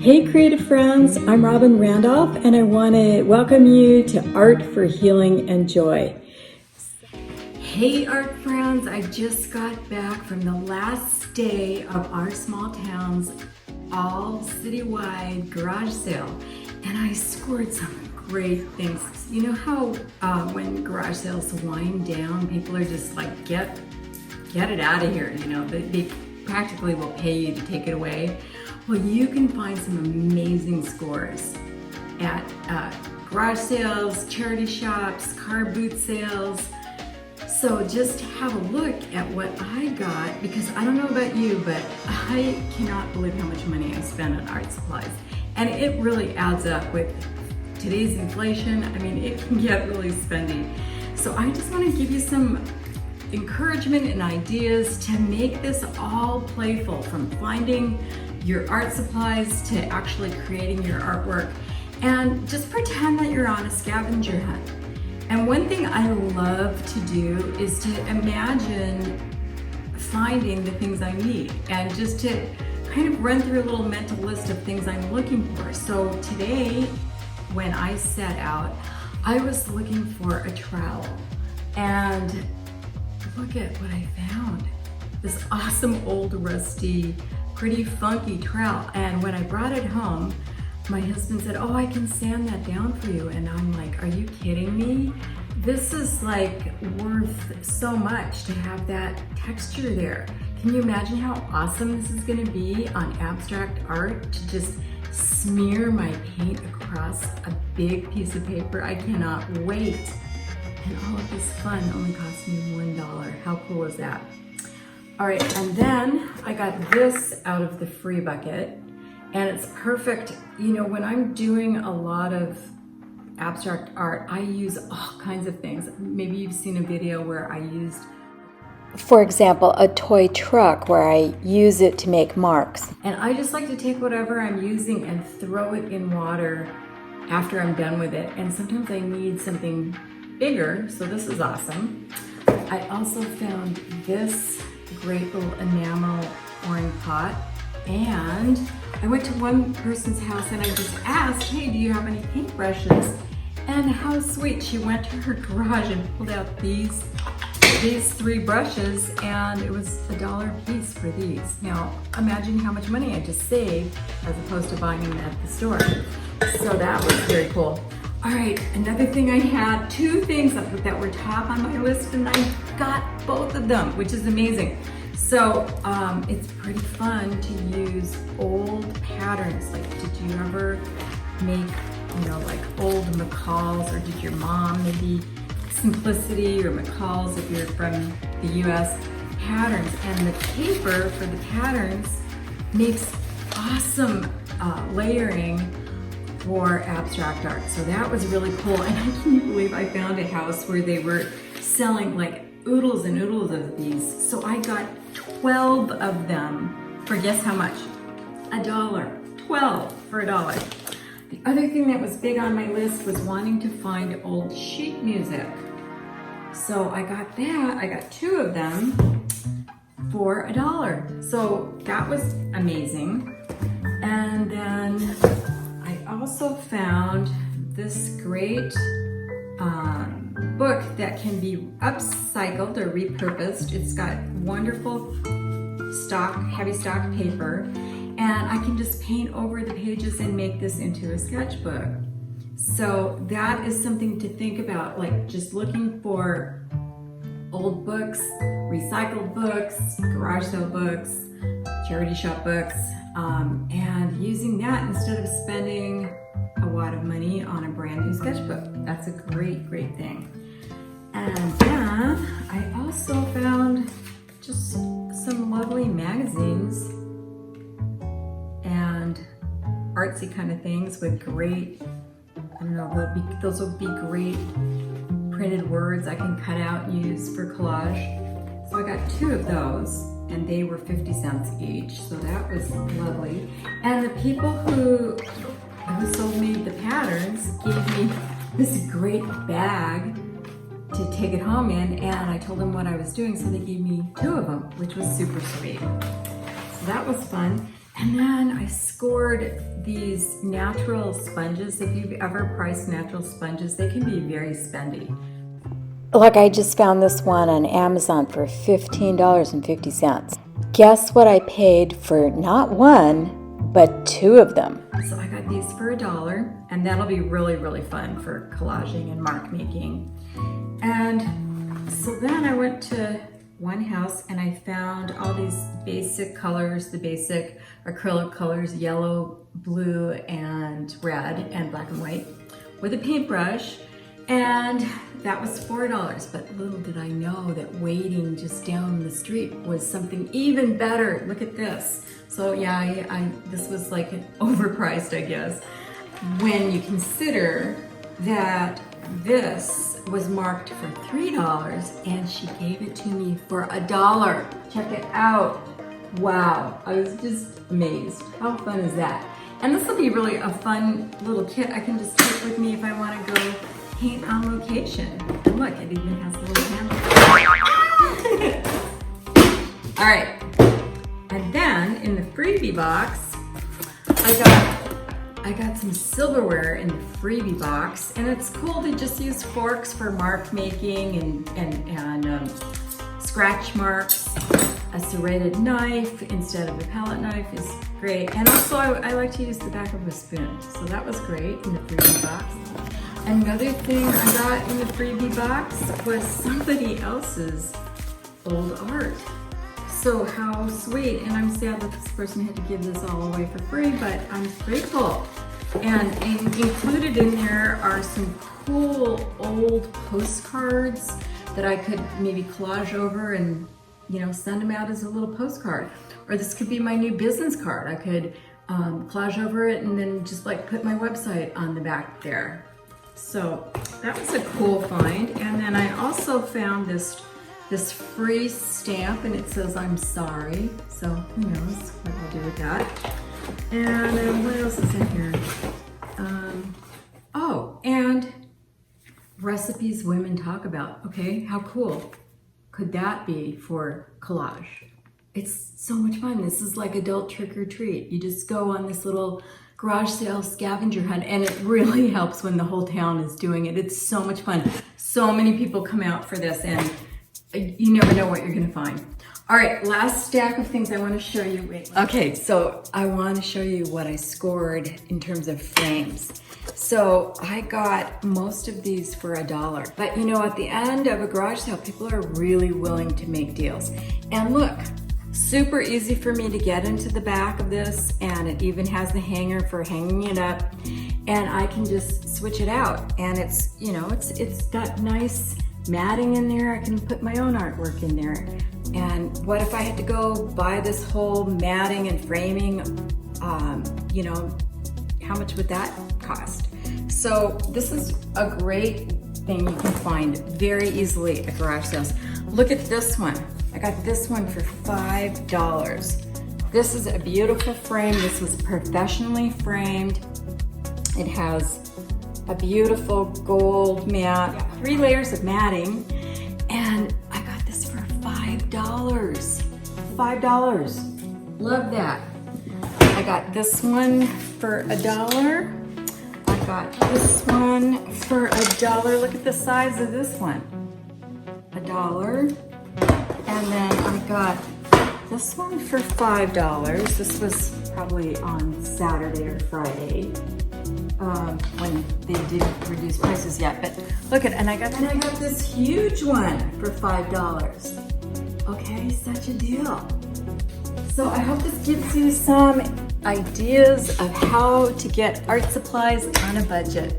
Hey creative friends, I'm Robin Randolph and I want to welcome you to Art for Healing and Joy. Hey art friends, I just got back from the last day of our small town's all citywide garage sale and I scored some great things. You know how when garage sales wind down, people are just like, get it out of here, you know, they practically will pay you to take it away. Well, you can find some amazing scores at garage sales, charity shops, car boot sales. So just have a look at what I got, because I don't know about you, but I cannot believe how much money I spent on art supplies. And it really adds up with today's inflation. I mean, it can get really spendy. So I just want to give you some encouragement and ideas to make this all playful, from finding your art supplies to actually creating your artwork, and just pretend that you're on a scavenger hunt. And one thing I love to do is to imagine finding the things I need and just to kind of run through a little mental list of things I'm looking for. So today, when I set out, I was looking for a trowel, and look at what I found. This awesome old rusty, pretty funky trowel. And when I brought it home, my husband said, "Oh, I can sand that down for you." And I'm like, are you kidding me? This is like worth so much to have that texture there. Can you imagine how awesome this is gonna be on abstract art, to just smear my paint across a big piece of paper? I cannot wait. And all of this fun only cost me $1. How cool is that? All right, and then I got this out of the free bucket, and it's perfect. You know, when I'm doing a lot of abstract art, I use all kinds of things. Maybe you've seen a video where I used, for example, a toy truck where I use it to make marks. And I just like to take whatever I'm using and throw it in water after I'm done with it. And sometimes I need something bigger, so this is awesome. I also found this great little enamel pouring pot, and I went to one person's house and I just asked, "Hey, do you have any paintbrushes?" And how sweet, she went to her garage and pulled out these 3 brushes, and it was $1 a piece for these. Now imagine how much money I just saved as opposed to buying them at the store. So that was very cool. All right, another thing I had, 2 things that were top on my list, and I got both of them, which is amazing. So it's pretty fun to use old patterns. Like, did you ever make, you know, like old McCalls, or did your mom maybe Simplicity or McCalls if you're from the US, patterns? And the paper for the patterns makes awesome layering for abstract art. So that was really cool. And I can't believe I found a house where they were selling like oodles and oodles of these. So I got 12 of them for, guess how much? $1. 12 for $1. The other thing that was big on my list was wanting to find old sheet music. So I got that. I got 2 of them for $1. So that was amazing. And then I also found this great book that can be upcycled or repurposed. It's got wonderful heavy stock paper, and I can just paint over the pages and make this into a sketchbook. So that is something to think about, like just looking for old books, recycled books, garage sale books, charity shop books, and using that instead of spending a lot of money on a brand new sketchbook. That's a great, great thing. And then I also found just some lovely magazines and artsy kind of things with great, I don't know, those will be great printed words I can cut out and use for collage. So I got 2 of those, and they were 50 cents each, so that was lovely. And the people who sold me the patterns gave me this great bag to take it home in, and I told them what I was doing, so they gave me 2 of them, which was super sweet. So that was fun. And then I scored these natural sponges. If you've ever priced natural sponges, they can be very spendy. Look, I just found this one on Amazon for $15.50. Guess what I paid for not one, but two of them? So I got these for $1, and that'll be really, really fun for collaging and mark making. And so then I went to one house and I found all these basic colors, the basic acrylic colors, yellow, blue, and red, and black and white, with a paintbrush. And that was $4, but little did I know that waiting just down the street was something even better. Look at this. So yeah, this was like overpriced, I guess, when you consider that this was marked for $3 and she gave it to me for $1. Check it out. Wow, I was just amazed. How fun is that? And this will be really a fun little kit I can just take with me if I want to go paint on location. And look, it even has a little handle. All right, and then in the freebie box, I got some silverware in the freebie box, and it's cool to just use forks for mark making and scratch marks. A serrated knife instead of a palette knife is great. And also I like to use the back of a spoon. So that was great in the freebie box. Another thing I got in the freebie box was somebody else's old art. So how sweet, and I'm sad that this person had to give this all away for free, but I'm grateful. And included in there are some cool old postcards that I could maybe collage over and, you know, send them out as a little postcard. Or this could be my new business card. I could collage over it and then just like put my website on the back there. So that was a cool find. And then I also found this free stamp, and it says I'm sorry. So who knows what I'll do with that. And then what else is in here? Oh, and recipes women talk about. Okay, how cool could that be for collage? It's so much fun. This is like adult trick or treat. You just go on this little garage sale scavenger hunt, and it really helps when the whole town is doing it. It's so much fun. So many people come out for this, and you never know what you're gonna find. All right, last stack of things I wanna show you. Wait. Okay, so I wanna show you what I scored in terms of frames. So I got most of these for $1. But you know, at the end of a garage sale, people are really willing to make deals. And look, super easy for me to get into the back of this, and it even has the hanger for hanging it up. And I can just switch it out. And it's, you know, it's got nice matting in there. I can put my own artwork in there. And what if I had to go buy this whole matting and framing? You know, how much would that cost? So this is a great thing you can find very easily at garage sales. Look at this one. I got this one for $5. This is a beautiful frame. This was professionally framed. It has a beautiful gold mat, 3 layers of matting, and I got this for $5. $5. Love that. I got this one for $1. I got this one for $1. Look at the size of this one. $1. And then I got this one for $5. This was probably on Saturday or Friday. When they didn't reduce prices yet, but look at, and I got this huge one for $5. Okay, such a deal. So I hope this gives you some ideas of how to get art supplies on a budget.